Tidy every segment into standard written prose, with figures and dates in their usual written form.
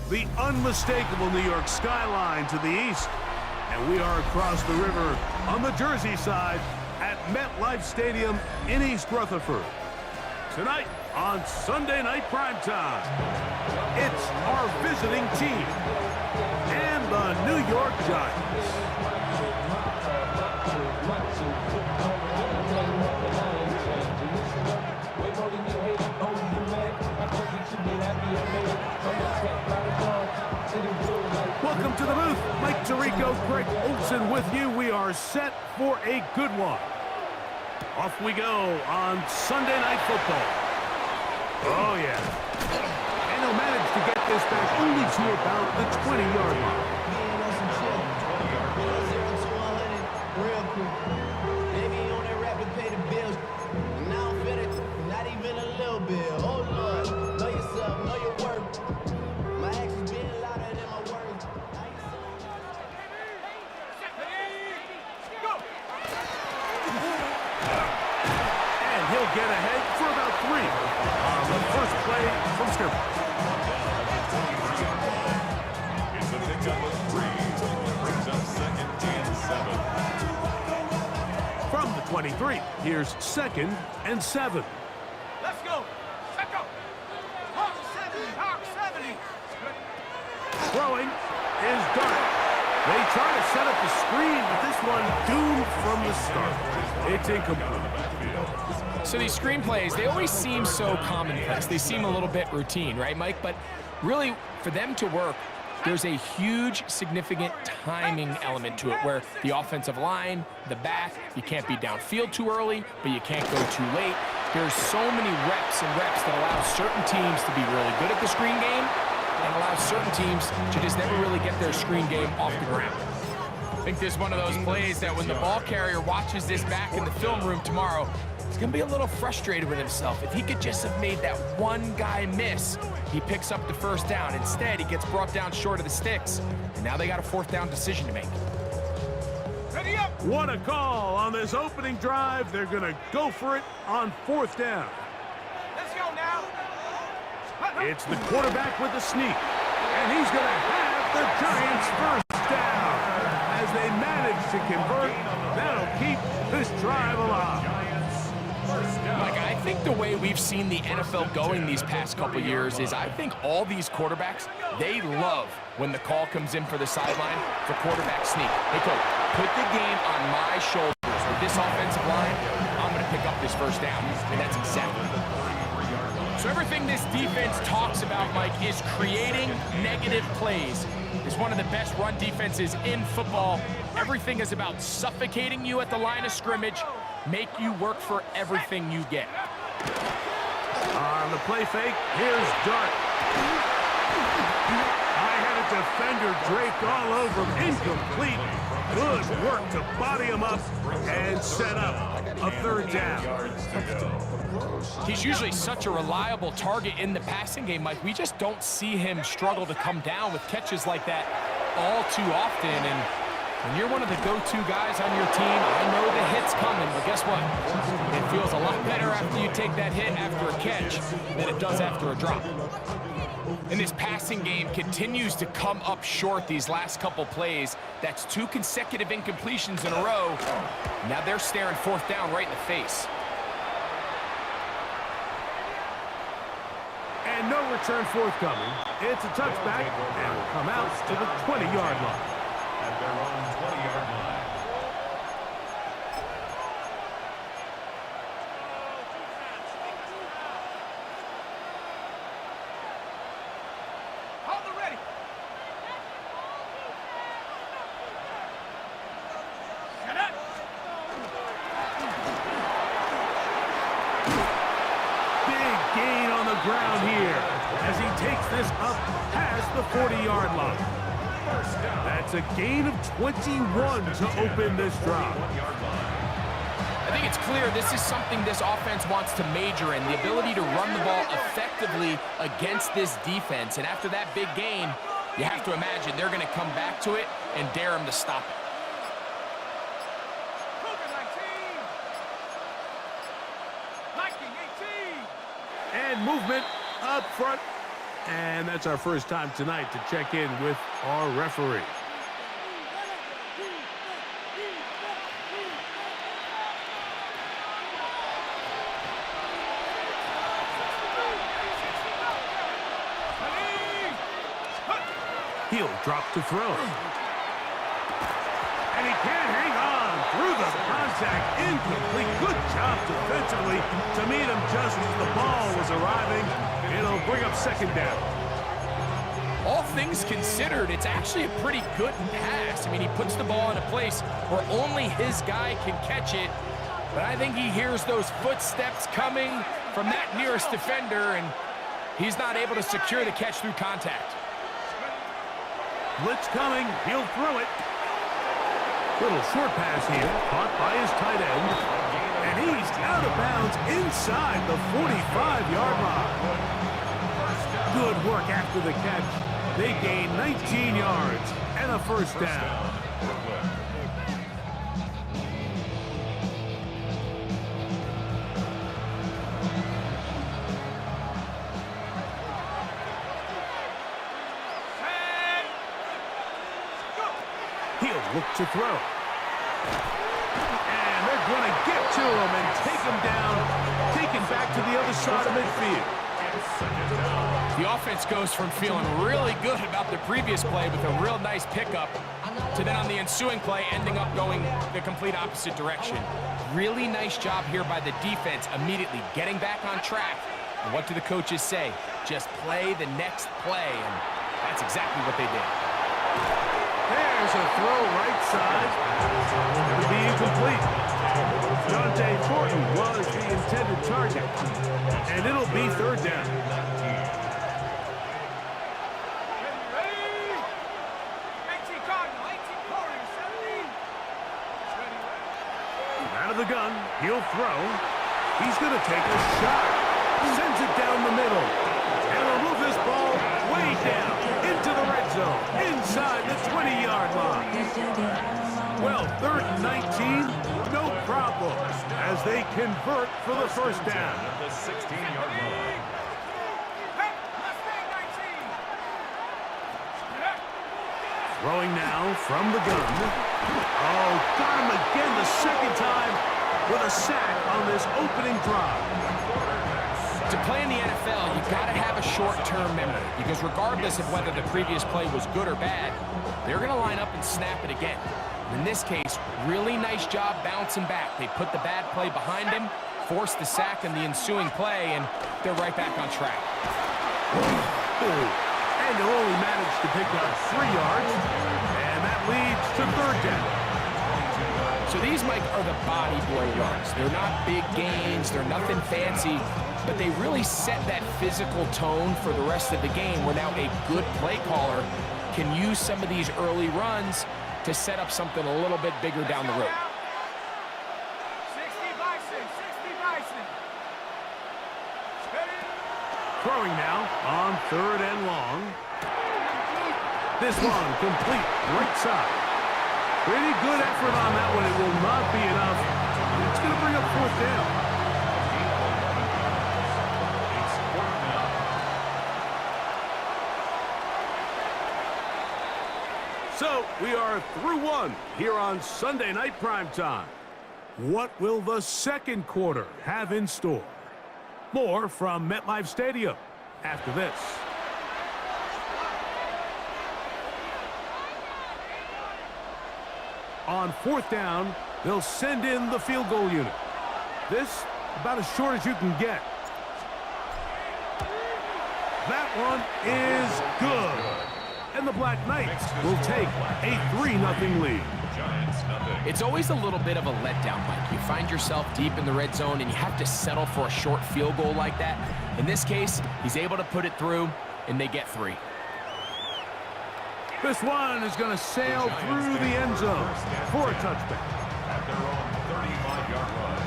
The unmistakable New York skyline to the east. And we are across the river on the Jersey side at MetLife Stadium in East Rutherford. Tonight on Sunday Night Primetime, it's our visiting team and the New York Giants. Welcome to the booth. Mike Tirico, Greg Olson with you. We are set for a good one. Off we go on Sunday Night Football. Oh, yeah. And he'll manage to get this back only to about the 20-yard line. Real quick. Maybe on that rapid pay the bills. Now I'm finished. Not even a little bit. Oh, Lord. Know yourself. Know your worth. My actions being louder than my words. And he'll get ahead for about 3 on the first play from scrimmage. It's a pickup of 3. Brings up 2nd and 7. From the 23, here's 2nd and 7. Let's go. Let's go. Hawk 70. Hawk 70. Throwing is Dark. They try to set up the screen, but this one doomed from the start. It's incomplete. So these screenplays, they always seem so commonplace. They seem a little bit routine, right, Mike? But really, for them to work, there's a huge, significant timing element to it where the offensive line, the back, you can't be downfield too early, but you can't go too late. There's so many reps and reps that allow certain teams to be really good at the screen game and allow certain teams to just never really get their screen game off the ground. I think this is one of those plays that when the ball carrier watches this back in the film room tomorrow, he's going to be a little frustrated with himself. If he could just have made that one guy miss, he picks up the first down. Instead, he gets brought down short of the sticks, and now they got a 4th down decision to make. Ready up. What a call on this opening drive. They're going to go for it on 4th down. Let's go now. It's the quarterback with the sneak, and he's going to have the Giants' first down. As they manage to convert, that'll keep this drive alive. Like, I think the way we've seen the NFL going these past couple years is I think all these quarterbacks, they love when the call comes in for the sideline for quarterback sneak. Hey, coach, put the game on my shoulders. With this offensive line, I'm going to pick up this first down. And that's exactly what. So everything this defense talks about, Mike, is creating negative plays. It's one of the best run defenses in football. Everything is about suffocating you at the line of scrimmage, make you work for everything you get. On the play fake, here's Dart. I had a defender draped all over him. Incomplete. Good work to body him up and set up a 3rd down. He's usually such a reliable target in the passing game, Mike. We just don't see him struggle to come down with catches like that all too often. And when you're one of the go-to guys on your team, I know the hit's coming, but guess what? It feels a lot better after you take that hit after a catch than it does after a drop. And this passing game continues to come up short these last couple plays. That's 2 consecutive incompletions in a row. Now they're staring 4th down right in the face. And no return forthcoming. It's a touchback and will come out to the 20-yard line. At their own 20-yard line. Hold the ready. Shut up. Big gain on the ground here as he takes this up past the 40-yard line. That's a gain of 21 to open this drive. I think it's clear this is something this offense wants to major in, the ability to run the ball effectively against this defense. And after that big gain, you have to imagine they're going to come back to it and dare him to stop it. And movement up front. And that's our first time tonight to check in with our referee. He'll drop to throw. And he can't hang on through the contact. Incomplete. Good job defensively to meet him just as the ball was arriving. It'll bring up second down. All things considered, it's actually a pretty good pass. I mean, he puts the ball in a place where only his guy can catch it. But I think he hears those footsteps coming from that nearest defender, and he's not able to secure the catch through contact. Blitz coming. He'll throw it. Little short pass here. Caught by his tight end. And he's out of bounds inside the 45-yard line. Good work after the catch. They gain 19 yards and a first down. He'll look to throw. And they're going to get to him and take him down, taken back to the other side of midfield. The offense goes from feeling really good about the previous play with a real nice pickup to then on the ensuing play ending up going the complete opposite direction. Really nice job here by the defense immediately getting back on track. And what do the coaches say? Just play the next play, and that's exactly what they did. There's a throw right side. It'll be incomplete. Dante Thornton was the intended target. And it'll be third down. Out of the gun, he'll throw. He's going to take a shot. Sends it down the middle. And he'll move this ball way down into the red zone, inside the 20-yard line. Well, third and 19, no problem, as they convert for the first down. The 16-yard line. Throwing now from the gun. Oh, got him again the second time with a sack on this opening drive. To play in the NFL, you've got to have a short-term memory, because regardless of whether the previous play was good or bad, they're going to line up and snap it again. In this case, really nice job bouncing back. They put the bad play behind him, forced the sack in the ensuing play, and they're right back on track. And they'll only manage to pick up 3 yards, and that leads to third down. So these, Mike, are the body blow runs. They're not big gains, they're nothing fancy, but they really set that physical tone for the rest of the game, where now a good play caller can use some of these early runs to set up something a little bit bigger down the road. 60 Bison, 60 Bison. Throwing now on third and long. This one complete right side. Pretty good effort on that one. It will not be enough. It's going to bring up fourth down. So we are through one here on Sunday Night Primetime. What will the second quarter have in store? More from MetLife Stadium after this. On fourth down, they'll send in the field goal unit. This about as short as you can get. That one is good. And the Black Knights will take a 3-0 lead. Giants, nothing. It's always a little bit of a letdown, Mike. You find yourself deep in the red zone, and you have to settle for a short field goal like that. In this case, he's able to put it through, and they get 3. This one is going to sail through the end zone for a touchback. At their own 35-yard line.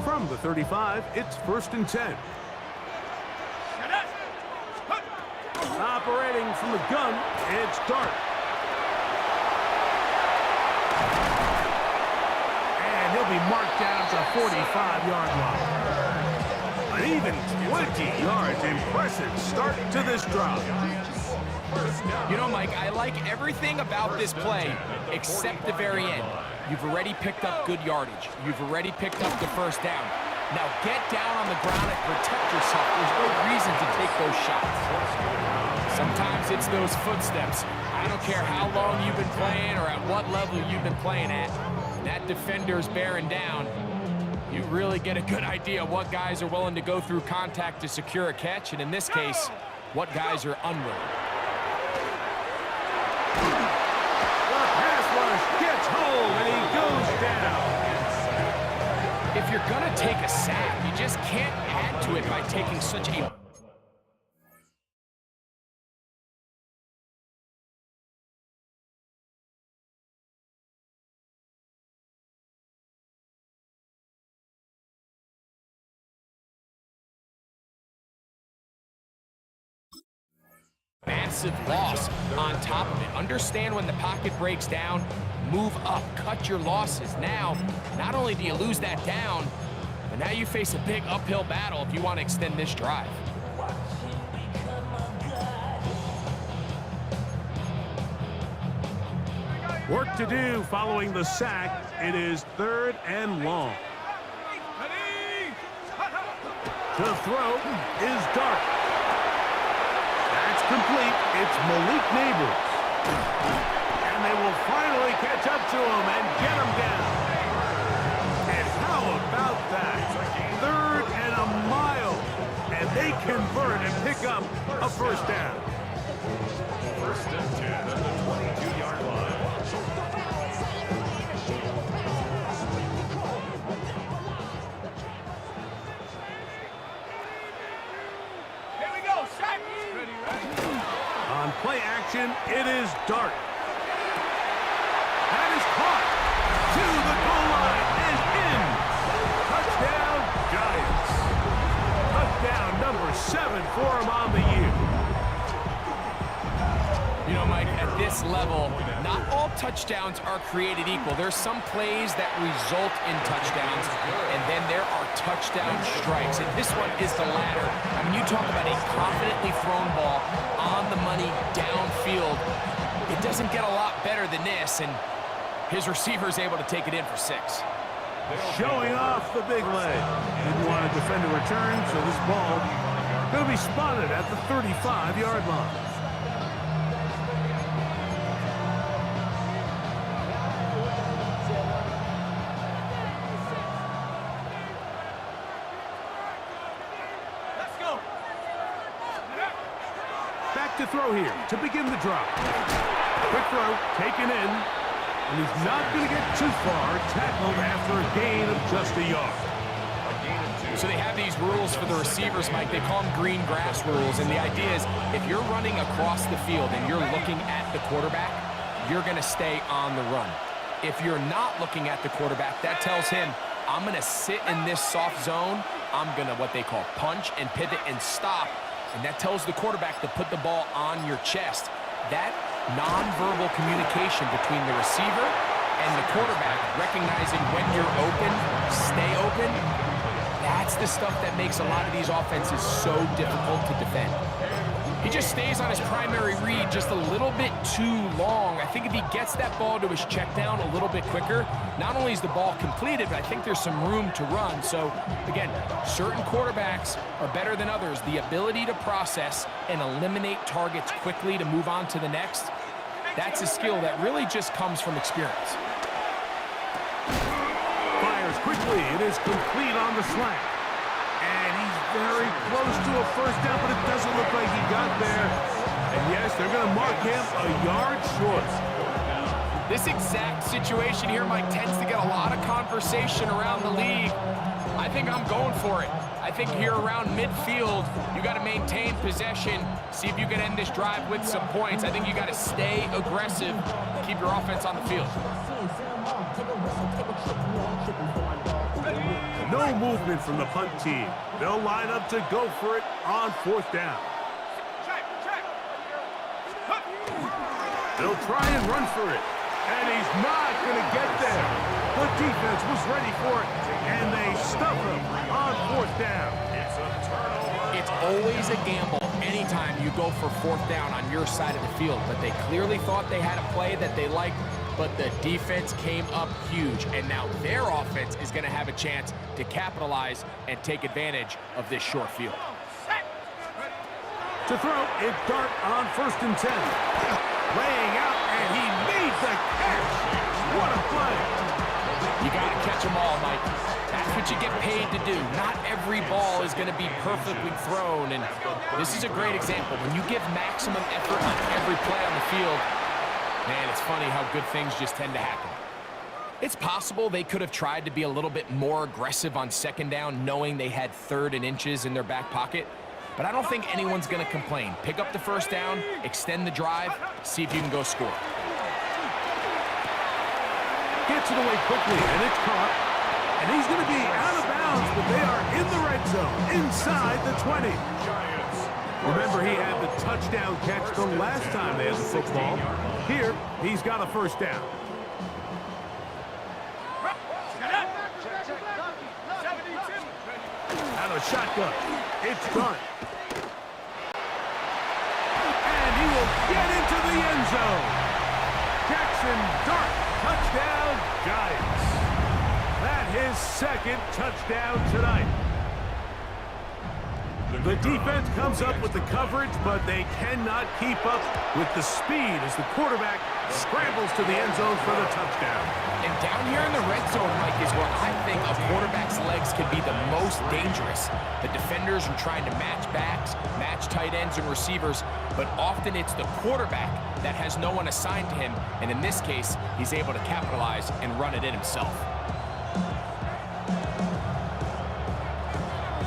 From the 35, it's 1st and 10. Operating from the gun, it's Dart. And he'll be marked down to 45-yard line. An even 20 yards. Impressive start to this drive. You know, Mike, I like everything about this play except the very end. You've already picked up good yardage. You've already picked up the first down. Now get down on the ground and protect yourself. There's no reason to take those shots. Sometimes it's those footsteps. I don't care how long you've been playing or at what level you've been playing at. That defender's bearing down. You really get a good idea of what guys are willing to go through contact to secure a catch, and in this case, what guys are unwilling. Gets hold and he goes down. If you're gonna take a sack, you just can't add to it by taking such a massive loss on top of it. Understand when the pocket breaks down, move up, cut your losses. Now, not only do you lose that down, but now you face a big uphill battle if you want to extend this drive. Work to do following the sack. It is 3rd and long. The throw is Dart. That's complete. It's Malik Neighbors. And they will finally catch up to him and get him down. And how about that? 3rd and a mile. And they convert and pick up a first down. 1st and 10 at the 22-yard line. Here we go, Shaq. On play action, it is Dart. That is caught to the goal line and in. Touchdown, Giants. Touchdown number 7 for him on the year. You know, Mike, at this level, not all touchdowns are created equal. There's some plays that result in touchdowns, and then there are touchdown strikes. And this one is the latter. I mean, you talk about a confidently thrown ball on the money downfield. It doesn't get a lot better than this, and his receiver's able to take it in for 6. Showing off the big leg. Didn't want to defend a return, so this ball going to be spotted at the 35-yard line. To throw here to begin the drive. Quick throw taken in, and he's not going to get too far. Tackled after a gain of just a yard. So they have these rules for the receivers, Mike. They call them green grass rules, and the idea is if you're running across the field and you're looking at the quarterback, you're going to stay on the run. If you're not looking at the quarterback, that tells him, I'm going to sit in this soft zone. I'm going to what they call punch and pivot and stop. And that tells the quarterback to put the ball on your chest. That nonverbal communication between the receiver and the quarterback, recognizing when you're open, stay open, that's the stuff that makes a lot of these offenses so difficult to defend. He just stays on his primary read just a little bit too long. I think if he gets that ball to his check down a little bit quicker, not only is the ball completed, but I think there's some room to run. So, again, certain quarterbacks are better than others. The ability to process and eliminate targets quickly to move on to the next, that's a skill that really just comes from experience. Fires quickly. It is complete on the slant. very close to a first down, but it doesn't look like he got there. And yes, they're going to mark him a yard short. This exact situation here, Mike, tends to get a lot of conversation around the league. I think I'm going for it. I think here around midfield, you got to maintain possession, see if you can end this drive with some points. I think you got to stay aggressive, keep your offense on the field. No movement from the punt team. They'll line up to go for it on fourth down. They'll try and run for it. And he's not going to get there. The defense was ready for it, and they stuff him on fourth down. It's a turnover. It's always a gamble anytime you go for fourth down on your side of the field, but they clearly thought they had a play that they liked, but the defense came up huge, and now their offense is going to have a chance to capitalize and take advantage of this short field. To throw, it's Dart on 1st and 10. Laying out, and he made the catch. What a play. You got to catch them all, Mike. That's what you get paid to do. Not every ball is going to be perfectly thrown, and this is a great example. When you give maximum effort on every play on the field, man, it's funny how good things just tend to happen. It's possible they could have tried to be a little bit more aggressive on second down, knowing they had 3rd and inches in their back pocket. But I don't think anyone's going to complain. Pick up the first down, extend the drive, see if you can go score. Gets it away quickly, and it's caught. And he's going to be out of bounds, but they are in the red zone, inside the 20. Remember, he had the touchdown catch the last time they had the football. Here, he's got a first down. Out of shotgun. It's Dart. And he will get into the end zone. Jackson Dart, touchdown, Giants. That his 2nd touchdown tonight. The defense comes up with the coverage, but they cannot keep up with the speed as the quarterback scrambles to the end zone for the touchdown. And down here in the red zone, Mike, is where I think a quarterback's legs can be the most dangerous. The defenders are trying to match backs, match tight ends and receivers, but often it's the quarterback that has no one assigned to him, and in this case, he's able to capitalize and run it in himself.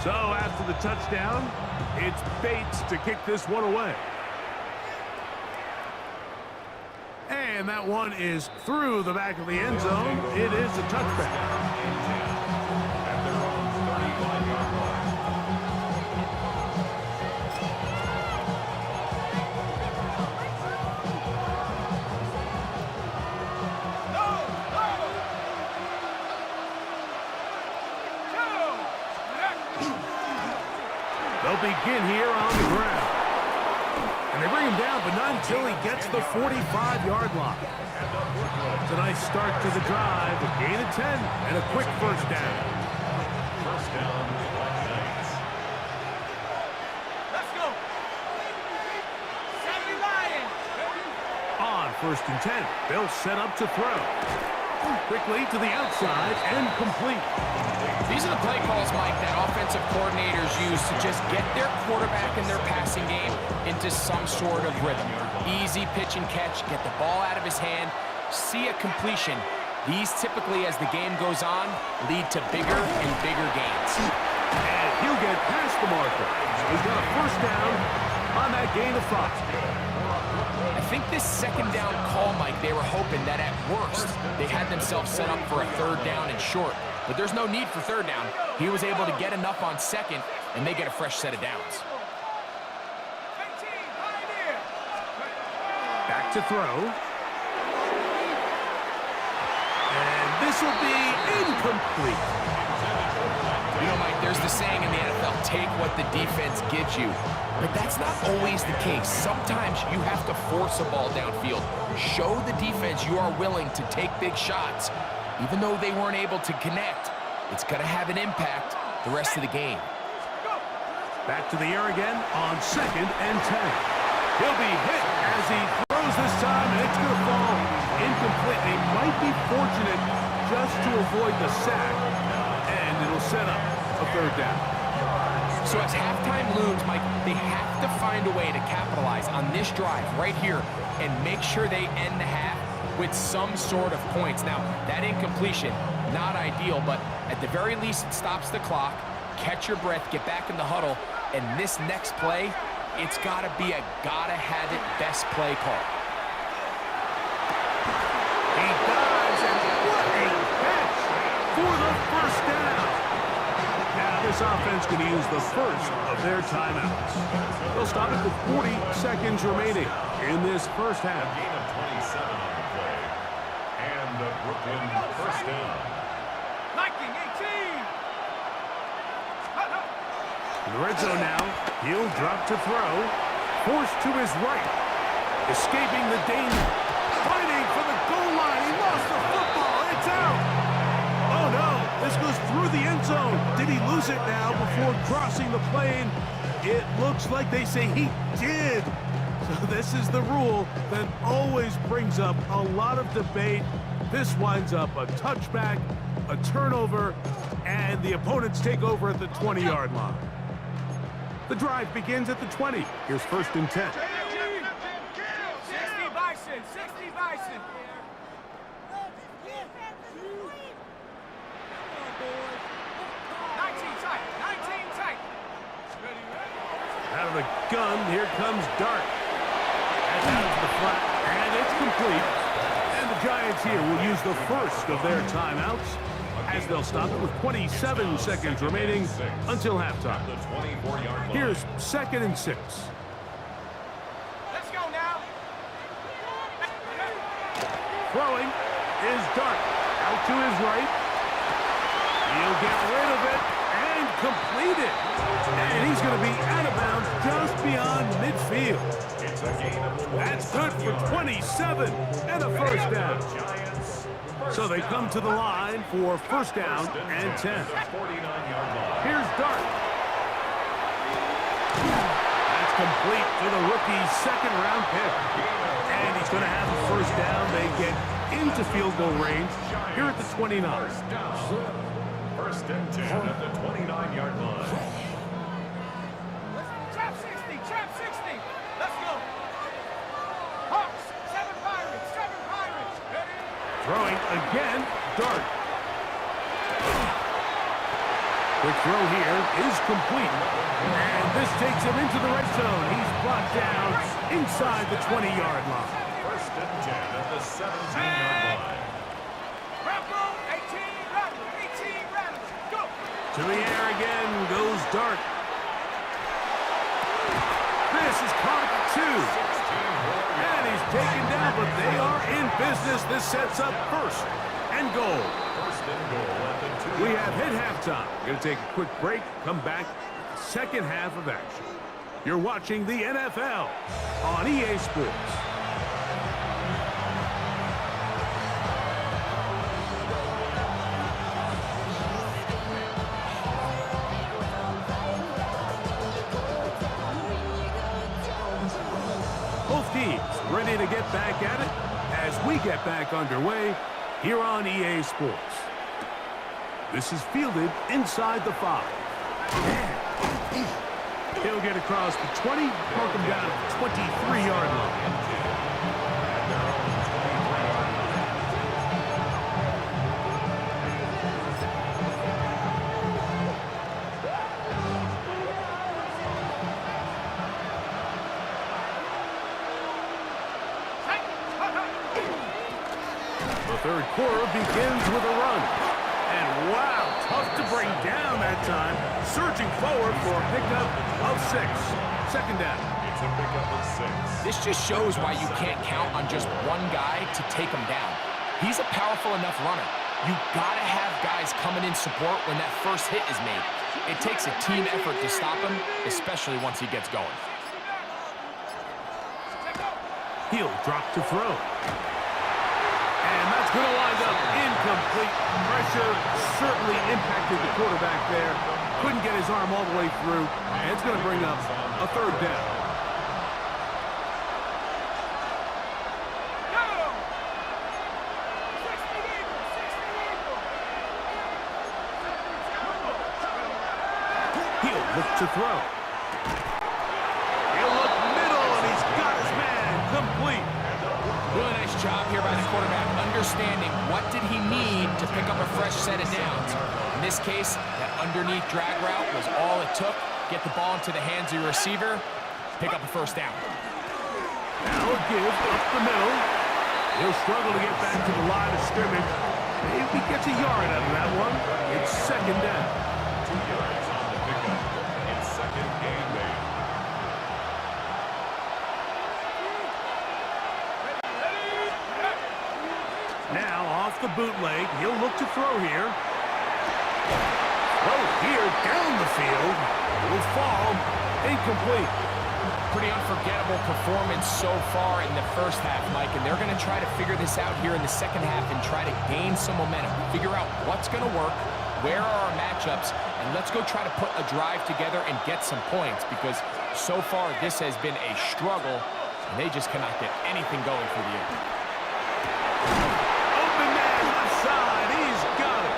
So after the touchdown, it's Bates to kick this one away. And that one is through the back of the end zone. It is a touchback. At their own 35-yard line. They'll begin here on the ground. And they bring him down, but not until he gets the 45-yard line. It's a nice start to the drive, a gain of 10, and a quick first down. First down, Giants. Let's go. 70 Lions. On 1st and 10, they'll set up to throw. Quickly to the outside and complete. These are the play calls, Mike, that offensive coordinators use to just get their quarterback and their passing game into some sort of rhythm. Easy pitch and catch, get the ball out of his hand, see a completion. These typically, as the game goes on, lead to bigger and bigger gains. And he'll get past the marker. He's got a first down on that gain of 5. I think this second down call, Mike, they were hoping that at worst, they had themselves set up for a 3rd down and short. But there's no need for 3rd down. He was able to get enough on 2nd, and they get a fresh set of downs. Back to throw. And this will be incomplete. You know, Mike, there's the saying in the NFL, take what the defense gives you. But that's not always the case. Sometimes you have to force a ball downfield. Show the defense you are willing to take big shots. Even though they weren't able to connect, it's going to have an impact the rest of the game. Back to the air again on 2nd and 10. He'll be hit as he throws this time, and it's going to fall incomplete. They might be fortunate just to avoid the sack, and it'll set up a 3rd down. So as halftime looms, Mike, they have to find a way to capitalize on this drive right here and make sure they end the half with some sort of points. Now, that incompletion, not ideal, but at the very least, it stops the clock. Catch your breath, get back in the huddle, and this next play, it's got to be a gotta-have-it best play call. He dives, and what a catch for the first down. Now this offense can use the first of their timeouts. They'll stop it with 40 seconds remaining in this first half. Gain of 27 on the play. And the Brooklyn first down. Liking 18. In the red zone now, he'll drop to throw. Forced to his right. Escaping the danger. Fighting for the goal line. He lost the football. It's out. Oh, no. This goes through the end zone. Did he lose it now before crossing the plane? It looks like they say he did. So this is the rule that always brings up a lot of debate. This winds up a touchback, a turnover, and the opponents take over at the 20-yard line. The drive begins at the 20. Here's 1st and 10. 60 Bison, 60 Bison. 19 tight, 19 tight. Out of the gun, here comes Dart. That's out to the flat, and it's complete. And the Giants here will use the first of their timeouts as they'll stop it with 27 seconds remaining until halftime. The 24-yard line. Here's 2nd and 6. Let's go now. Throwing is Dart. Out to his right. He'll get rid of it and complete it. And he's going to be out of bounds just beyond midfield. It's a gain of 27 That's good for 27 and a first down. Giants. So they come to the line for 1st down and 10. 49-yard line. Here's Dart. That's complete to the rookie's 2nd-round pick. And he's going to have a first down. They get into field goal range here at the 29. First and 10 at the 29-yard line. Trap 60, trap 60. Let's go. Hawks, 7 Pirates, 7 Pirates. Ready? Throwing again, Dart. Quick throw here is complete. And this takes him into the red zone. He's brought down inside the 20-yard line. First and 10 at the 17-yard line. Rambo, 18 Rattler, 18 Rattler. Go. To the air again goes Dart. This is caught at 2. And he's taken down, but they are in business. This sets up 1st and goal. First and goal at the 2. We have hit halftime. We're going to take a quick break, come back, 2nd half of action. You're watching the NFL on EA Sports. Both teams ready to get back at it as we get back underway here on EA Sports. This is fielded inside the 5. He'll get across the 20, mark him down at the 23-yard line. The 3rd quarter begins with a run. And wow, tough to bring down that time. Surging forward for a pickup of 6. 2nd down. It's a pickup of 6. This just shows why you can't count on just one guy to take him down. He's a powerful enough runner. You gotta have guys coming in support when that first hit is made. It takes a team effort to stop him, especially once he gets going. He'll drop to throw. And that's going to wind up incomplete. Pressure certainly impacted the quarterback there. Couldn't get his arm all the way through. And it's going to bring up a 3rd down. look to throw. He'll look middle, and he's got his man complete. Really nice job here by the quarterback, understanding what did he need to pick up a fresh set of downs. In this case, that underneath drag route was all it took. Get the ball into the hands of your receiver, pick up a first down. Now a give up the middle. He'll struggle to get back to the line of scrimmage. Maybe he gets a yard out of that one. It's second down. 2 yards on the pickup. It's second and 8. Now off the bootleg, he'll look to throw here. Throw here down the field. Will fall. Incomplete. Pretty unforgettable performance so far in the first half, Mike, and they're going to try to figure this out here in the second half and try to gain some momentum, figure out what's going to work, where are our matchups, and let's go try to put a drive together and get some points, because so far this has been a struggle, and they just cannot get anything going for the end. Open man left side. He's got it.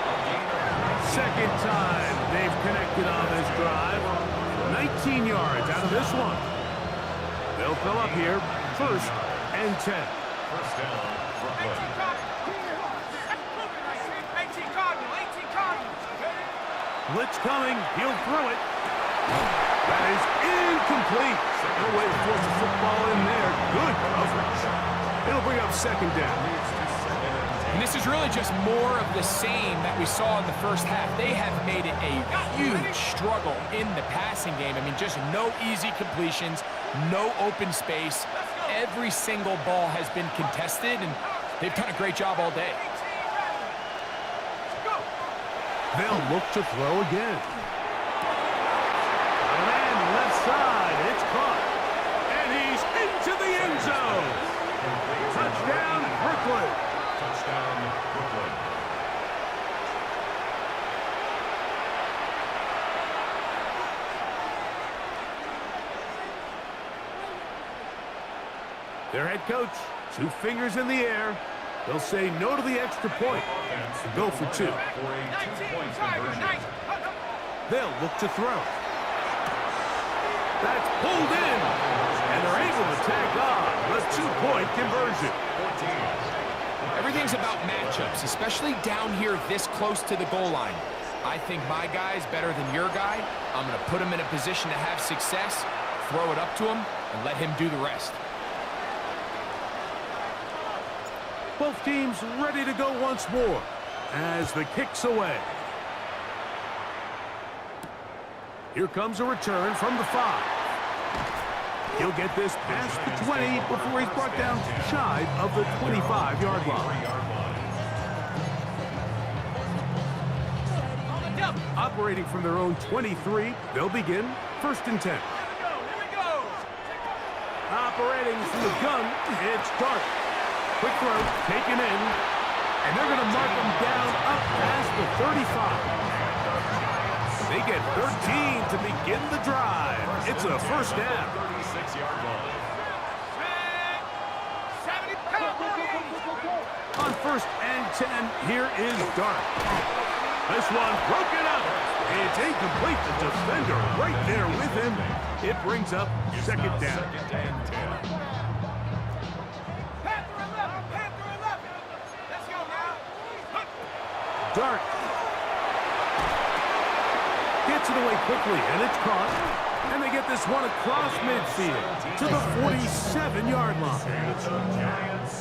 Second time they've connected on this drive. 19 yards out of this one. They'll fill up here, first and 10. First down, Brooklyn. 18 Cardinal, 18 Cardinal. Blitz coming. He'll throw it. That is incomplete. No way to force the football in there. Good coverage. It'll bring up second down. And this is really just more of the same that we saw in the first half. They have made it a huge struggle in the passing game. I mean, just no easy completions, no open space. Every single ball has been contested, and they've done a great job all day. They'll look to throw again. And left side, it's caught. And he's into the end zone. Touchdown, Brooklyn. Touchdown, Brooklyn. Their head coach, 2 fingers in the air. They'll say no to the extra point and go for 2. For a 2-point conversion. They'll look to throw. That's pulled in, and they're able to tag on the 2-point conversion. 14. Everything's about matchups, especially down here this close to the goal line. I think my guy's better than your guy. I'm going to put him in a position to have success, throw it up to him, and let him do the rest. Both teams ready to go once more as the kick's away. Here comes a return from the 5. He'll get this past the 20 before he's brought down shy of the 25-yard line. Operating from their own 23, they'll begin first and 10. Operating from the gun, it's Dart. Quick throw, taken in, and they're going to mark him down up past the 35. They get 13 to begin the drive. It's a first down. 36-yard line. On first and 10, here is Dart. This one broken up. It's incomplete. The defender right there with him. It brings up second down. Second and 10. Dart gets it away quickly, and it's caught. And they get this one across midfield to the 47-yard line.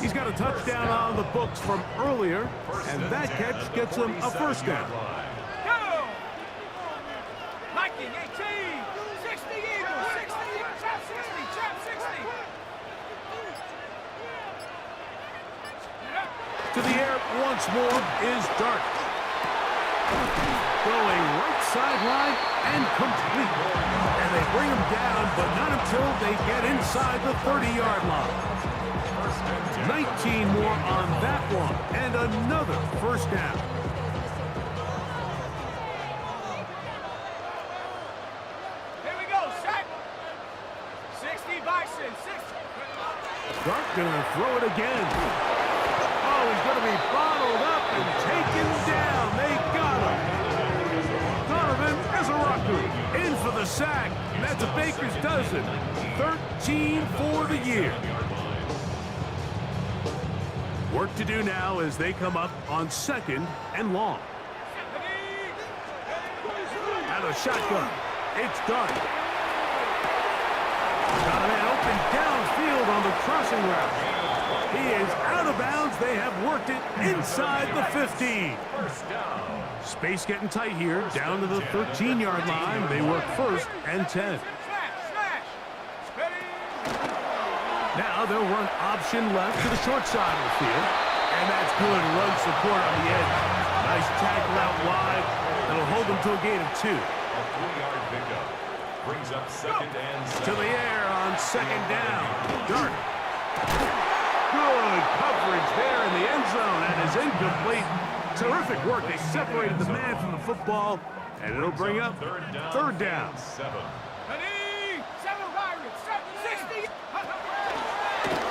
He's got a touchdown on the books from earlier, and that catch gets him a first down. Go! Mikey, 18, 60 Eagles, 60, trap 60, trap 60. To the air once more is Dart. Going right sideline and complete. And they bring him down, but not until they get inside the 30-yard line. 19 more on that one, and another first down. Here we go, sack. 60 Bison, 60. Dart gonna throw it again. Oh, he's gonna be bottled up and taken down. They got him. Donovan Ezaraku in for the sack, and that's a baker's dozen. 13 for the year. Work to do now as they come up on 2nd and long. Out of the shotgun, it's Dart. Got a man open downfield on the crossing route. He is out of bounds. They have worked it inside the 15. Space getting tight here, down to the 13-yard line. They work 1st and 10. Now they'll run option left to the short side of the field. And that's good run support on the edge. Nice tackle out wide. That'll hold them to a gain of 2. A 3-yard pickup. Brings up 2nd and 7. To the air on 2nd down. Dart. Good coverage there in the end zone, and is incomplete. Terrific work. They separated the man from the football, and it'll bring up 3rd down. 7.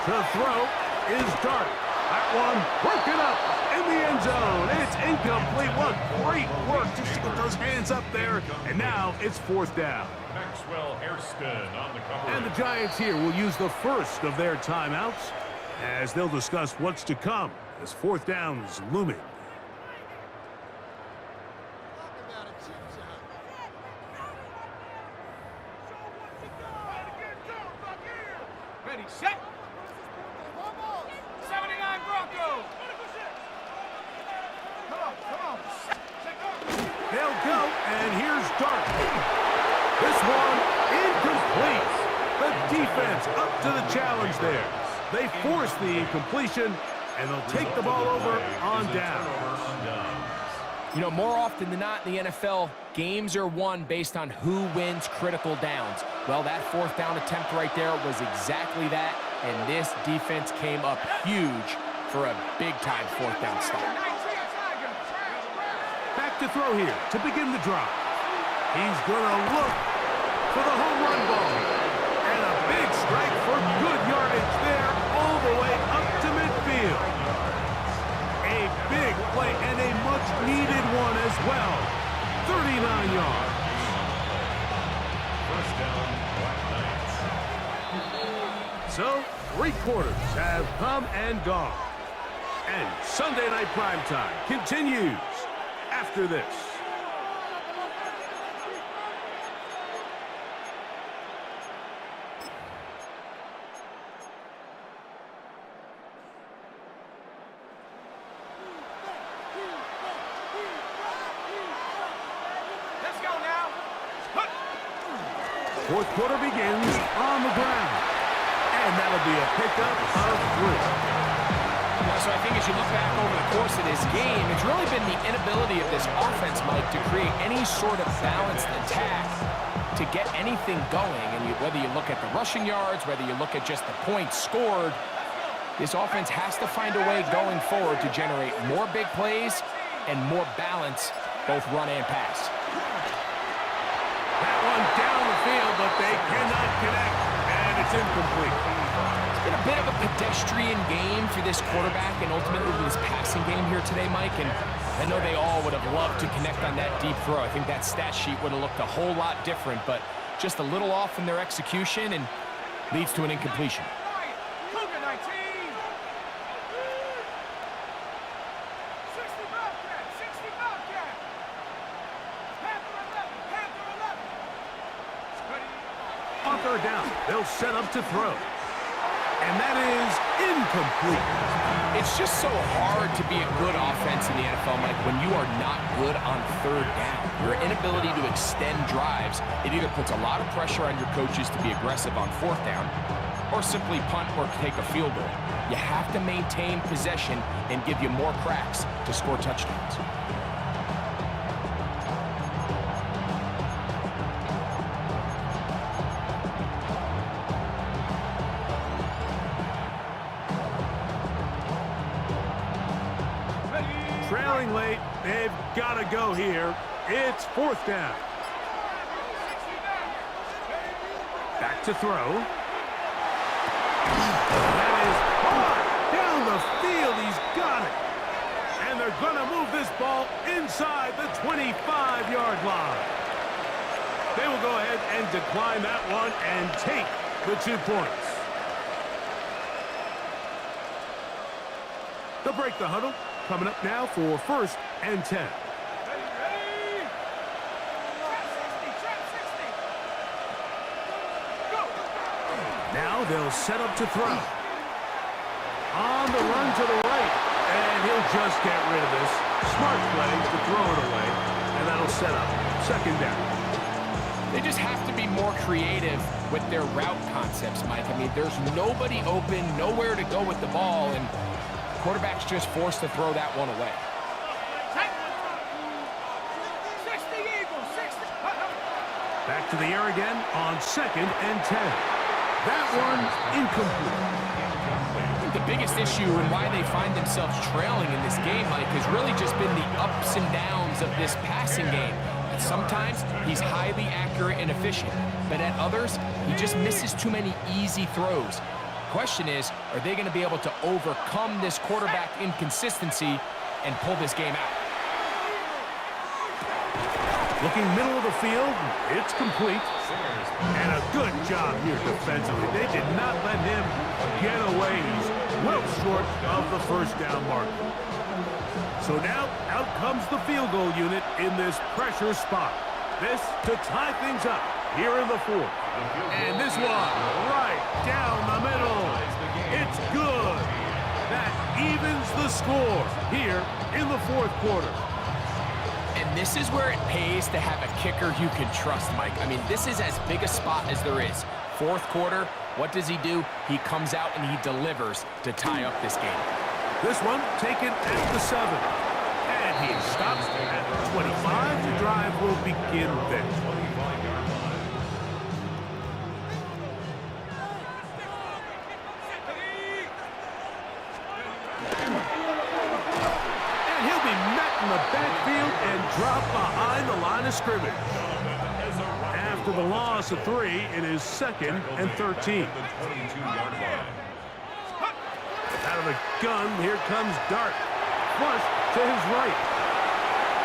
To throw is Dart. That one broken up in the end zone. It's incomplete. What great work just to get those hands up there. And now it's 4th down. Maxwell Hairston on the cover. And the Giants here will use the first of their timeouts as they'll discuss what's to come as 4th down is looming. Ready, set. 79 Broncos. Come on. They'll go, and here's Dart. This one incomplete. The defense up to the challenge there. They force the incompletion, and they'll take the ball over on down. You know, more often than not in the NFL, games are won based on who wins critical downs. Well, that 4th down attempt right there was exactly that, and this defense came up huge for a big-time 4th down stop. Back to throw here to begin the drive. He's going to look for the home run ball. And a big strike for good yardage there all the way up to midfield. A big play and a much-needed one as well. 39 yards. 1st down, Black Knights. So, 3 quarters have come and gone. And Sunday Night Primetime continues after this. Let's go now. 4th quarter begins on the ground. And that'll be a pickup of 3. So I think as you look back over the course of this game, it's really been the inability of this offense, Mike, to create any sort of balanced attack to get anything going. And whether you look at the rushing yards, whether you look at just the points scored, this offense has to find a way going forward to generate more big plays and more balance, both run and pass. That one down the field, but they cannot connect, and it's incomplete. It's been a bit of a pedestrian game for this quarterback and ultimately this passing game here today, Mike, and I know they all would have loved to connect on that deep throw. I think that stat sheet would have looked a whole lot different, but just a little off in their execution and leads to an incompletion. Cougar 19. 60 Bobcat. 60 Bobcat. Panther 11. On 3rd down, they'll set up to throw. And that is incomplete. It's just so hard to be a good offense in the NFL, Mike, when you are not good on 3rd down. Your inability to extend drives, it either puts a lot of pressure on your coaches to be aggressive on 4th down or simply punt or take a field goal. You have to maintain possession and give you more cracks to score touchdowns. Trailing late, they've got to go here. It's 4th down. Back to throw. That is hard down the field. He's got it. And they're going to move this ball inside the 25-yard line. They will go ahead and decline that one and take the 2 points. They'll break the huddle. Coming up now for 1st and 10. Now they'll set up to throw. On the run to the right. And he'll just get rid of this. Smart play to throw it away. And that'll set up 2nd down. They just have to be more creative with their route concepts, Mike. I mean, there's nobody open, nowhere to go with the ball, and quarterback's just forced to throw that one away. 60 Eagles, 60. Back to the air again on 2nd and 10. That one incomplete. I think the biggest issue and why they find themselves trailing in this game, Mike, has really just been the ups and downs of this passing game. And sometimes he's highly accurate and efficient, but at others, he just misses too many easy throws. Question is, are they going to be able to overcome this quarterback inconsistency and pull this game out? Looking middle of the field, it's complete. And a good job here defensively. They did not let him get away. He's well short of the 1st down mark. So now, out comes the field goal unit in this pressure spot. This to tie things up here in the 4th. And this one right down the middle. It's good. That evens the score here in the 4th quarter. And this is where it pays to have a kicker you can trust, Mike. I mean, this is as big a spot as there is. 4th quarter, what does he do? He comes out and he delivers to tie up this game. This one taken at the 7. And he stops at the 25. The drive will begin then. The backfield and drop behind the line of scrimmage. After the loss of 3, it is 2nd and 13. Out of the gun, here comes Dart. Flush to his right.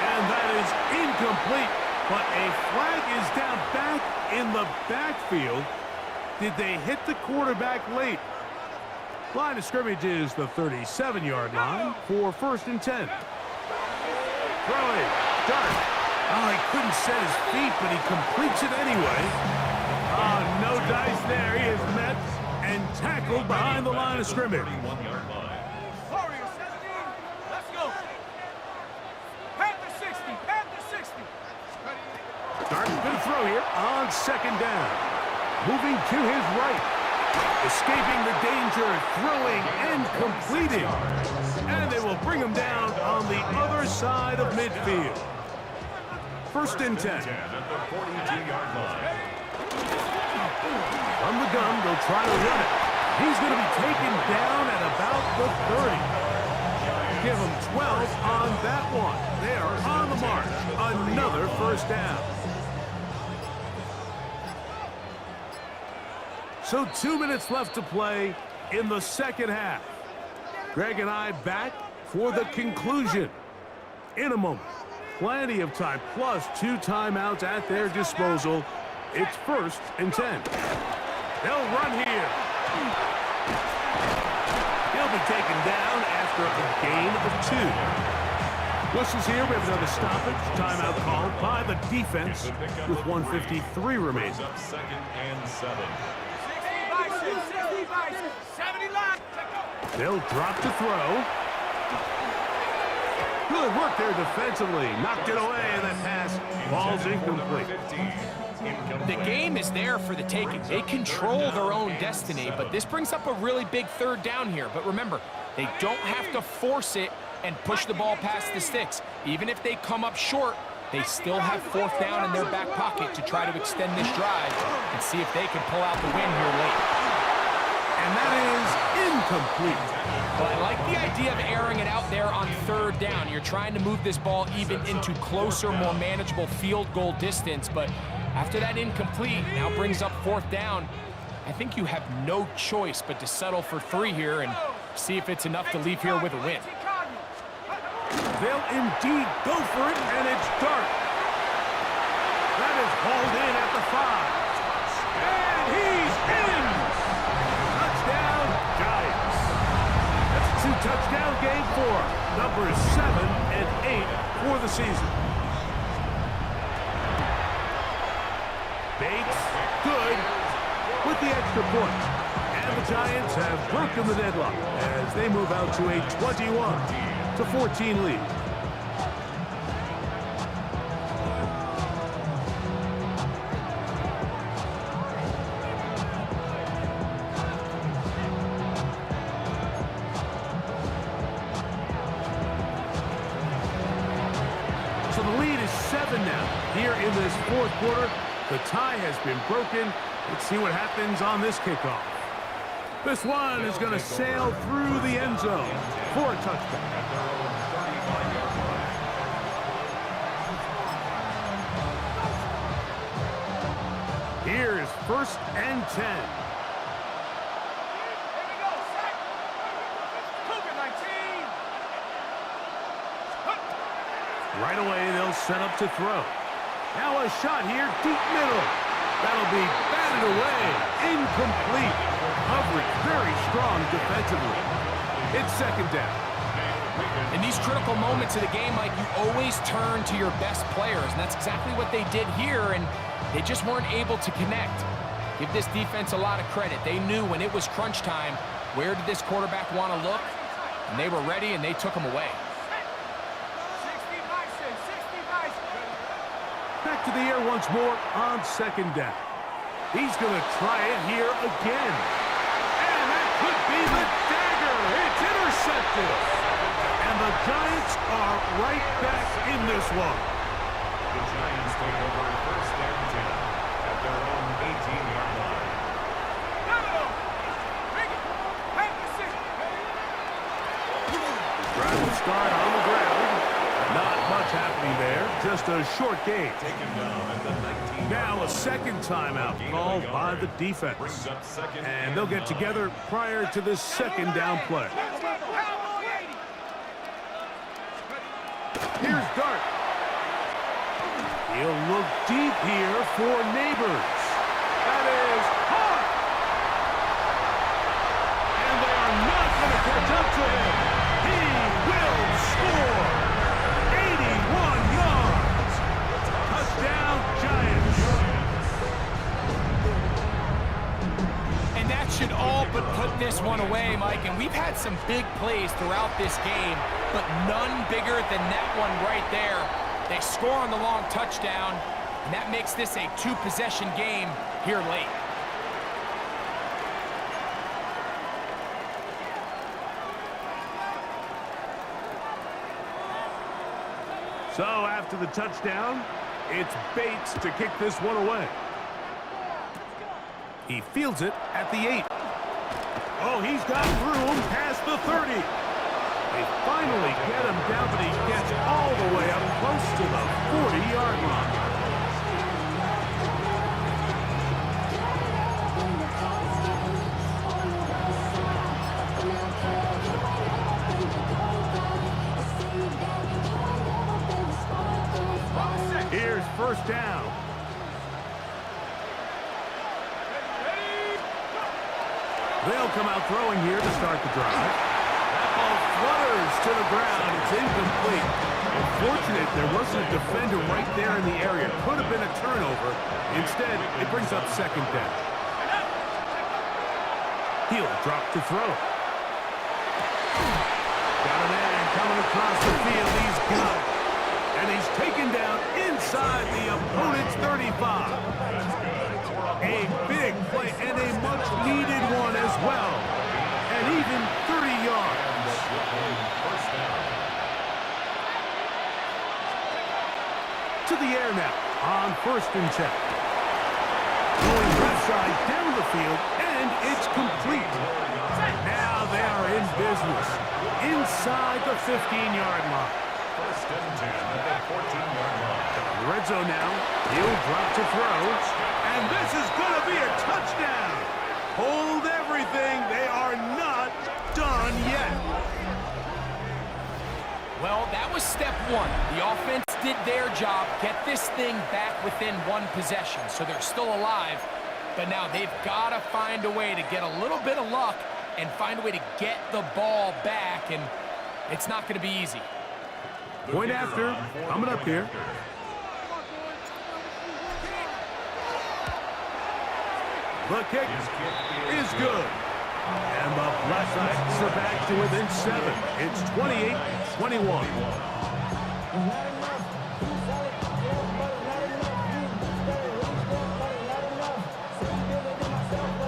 And that is incomplete. But a flag is down back in the backfield. Did they hit the quarterback late? Line of scrimmage is the 37-yard line for 1st and 10. Throwing. Dart. Oh, he couldn't set his feet, but he completes it anyway. Oh, no dice there. He is met and tackled behind the line of scrimmage. Warriors 17. Let's go. Panther 60. Panther 60. Dart going to throw here on 2nd down. Moving to his right. Escaping the danger, throwing and completing. And they will bring him down on the other side of midfield. 1st and 10. From the gun, they'll try to run it. He's going to be taken down at about the 30. Give him 12 on that one. They are on the march. Another 1st down. So 2 minutes left to play in the 2nd half. Greg and I back for the conclusion in a moment. Plenty of time, plus 2 timeouts at their disposal. It's 1st and 10. They'll run here. He'll be taken down after a gain of 2. Whistles here. We have another stoppage. Timeout called by the defense with 1:53 remaining. 2nd and 7. 70 line. They'll drop to throw. Good work there defensively. Knocked it away, and that pass falls incomplete. The game is there for the taking. They control their own destiny, but this brings up a really big 3rd down here. But remember, they don't have to force it and push the ball past the sticks. Even if they come up short, they still have 4th down in their back pocket to try to extend this drive and see if they can pull out the win here late. And that is incomplete. Well, I like the idea of airing it out there on 3rd down. You're trying to move this ball even into closer, more manageable field goal distance, but after that incomplete now brings up 4th down, I think you have no choice but to settle for 3 here and see if it's enough to leave here with a win. They'll indeed go for it, and it's Dart. That is hauled in at the 5. And he's in! Touchdown, Giants. That's a 2-touchdown game for numbers 7 and 8 for the season. Bates, good, with the extra point. And the Giants have broken the deadlock as they move out to a 21-14 lead. So the lead is 7 now. Here in this fourth quarter, the tie has been broken. Let's see what happens on this kickoff. This one is going to sail through the end zone for a touchdown. Here's 1st and 10. Here we go, set. Cougar 19. Right away, they'll set up to throw. Now a shot here, deep middle. That'll be batted away. Incomplete. Coverage very strong defensively. It's 2nd down. In these critical moments of the game, Mike, you always turn to your best players, and that's exactly what they did here, and they just weren't able to connect. Give this defense a lot of credit. They knew when it was crunch time, where did this quarterback want to look, and they were ready, and they took him away. 60 Bison, 60 Bison. Back to the air once more on 2nd down. He's going to try it here again. And that could be the dagger. It's intercepted. And the Giants are right back in this one. The Giants take over 1st and 10 at their own 18-yard line. Drive will start on the ground. Not much happening there. Just a short game. Taken down at the 19. Now a 2nd timeout called by the defense. Brings up 2nd And they'll get together prior to this 2nd down play. Here's Dart. He'll look deep here for Neighbors. That is hard. And they are not going to catch up to him. He will score. 81 yards. Touchdown, Giants. And that should all but put this one away, Mike. And we've had some big plays throughout this game, but none bigger than that one right there. They score on the long touchdown, and that makes this a 2-possession game here late. So after the touchdown, it's Bates to kick this one away. He fields it at the 8. Oh, he's got room past the 30. They finally get him down, but he gets all the way up close to the 40-yard line. Here's 1st down. They'll come out throwing here to start the drive. That ball flutters to the ground. It's incomplete. Unfortunate there wasn't a defender right there in the area. Could have been a turnover. Instead, it brings up 2nd down. He'll drop to throw. Got a man coming across the field. He's got it. And he's taken down inside the opponent's 35. A big play and a much-needed one as well. And even 30 yards. To the air now on 1st and 10. Going left side down the field, and it's complete. Now they are in business inside the 15-yard line. 1st and 10 at the 14-yard line. Red zone now. He'll drop to throw. And this is going to be a touchdown. Hold everything. They are not done yet. Well, that was step one. The offense did their job, get this thing back within one possession, so they're still alive. But now they've got to find a way to get a little bit of luck and find a way to get the ball back, and it's not going to be easy. Point after, coming up here. The kick is good. And the Black Knights are back to within 7. It's 28-21.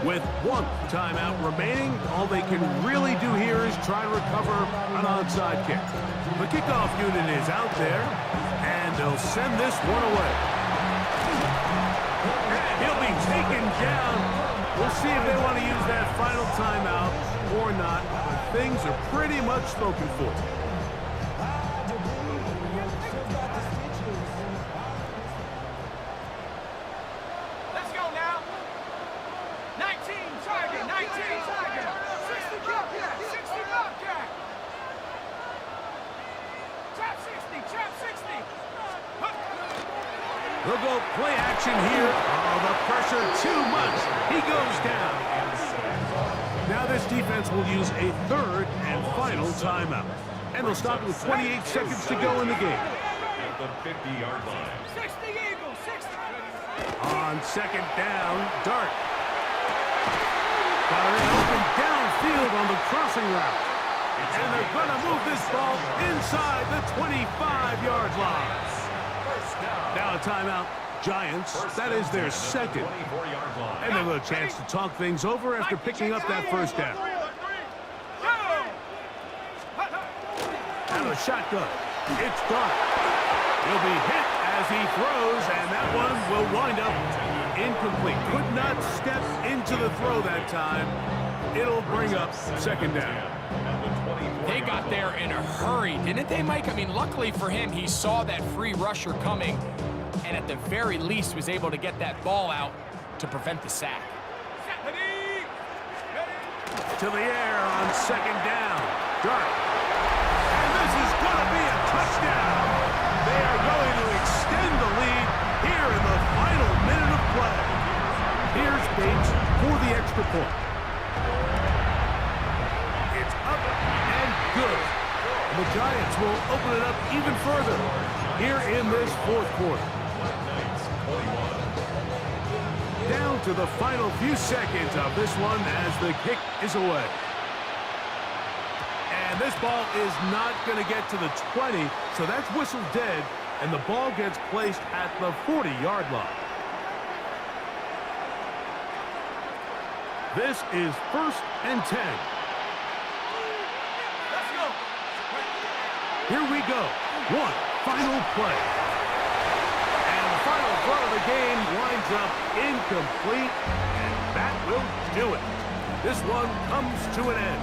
With one timeout remaining, all they can really do here is try to recover an onside kick. The kickoff unit is out there, and they'll send this one away. And he'll be taken down. We'll see if they want to use that final timeout or not. Things are pretty much spoken for. Let's go now. 19 Tiger, 19 Tiger. 60 Bobcat, 60 Bobcat. Trap 60, trap 60. They'll go play action here. Oh, the pressure too much. He goes down. Now this defense will use a third and final timeout. And they'll stop with 28 seconds to go in the game. At the 50-yard line. 60 Eagles, 60. On second down, Dart. Got it open downfield on the crossing route. And they're going to move this ball inside the 25-yard line. Now a timeout. Giants, that is their second. And they'll have a chance to talk things over after picking up that first down. And a shotgun. It's Dart. He'll be hit as he throws, and that one will wind up incomplete. Could not step into the throw that time. It'll bring up second down. They got there in a hurry, didn't they, Mike? I mean, luckily for him, he saw that free rusher coming, and at the very least was able to get that ball out to prevent the sack. To the air on second down. Dart. And this is going to be a touchdown. They are going to extend the lead here in the final minute of play. Here's Bates for the extra point. It's up and good. And the Giants will open it up even further here in this fourth quarter. Down to the final few seconds of this one as the kick is away. And this ball is not going to get to the 20, so that's whistled dead, and the ball gets placed at the 40-yard line. This is 1st and 10. Let's go. Here we go. One final play. And the final throw of the game winds up incomplete, and that will do it. This one comes to an end.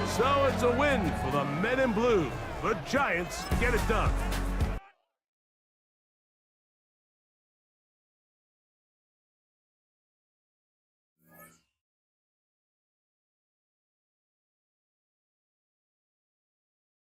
So it's a win for the Men in Blue. The Giants get it done.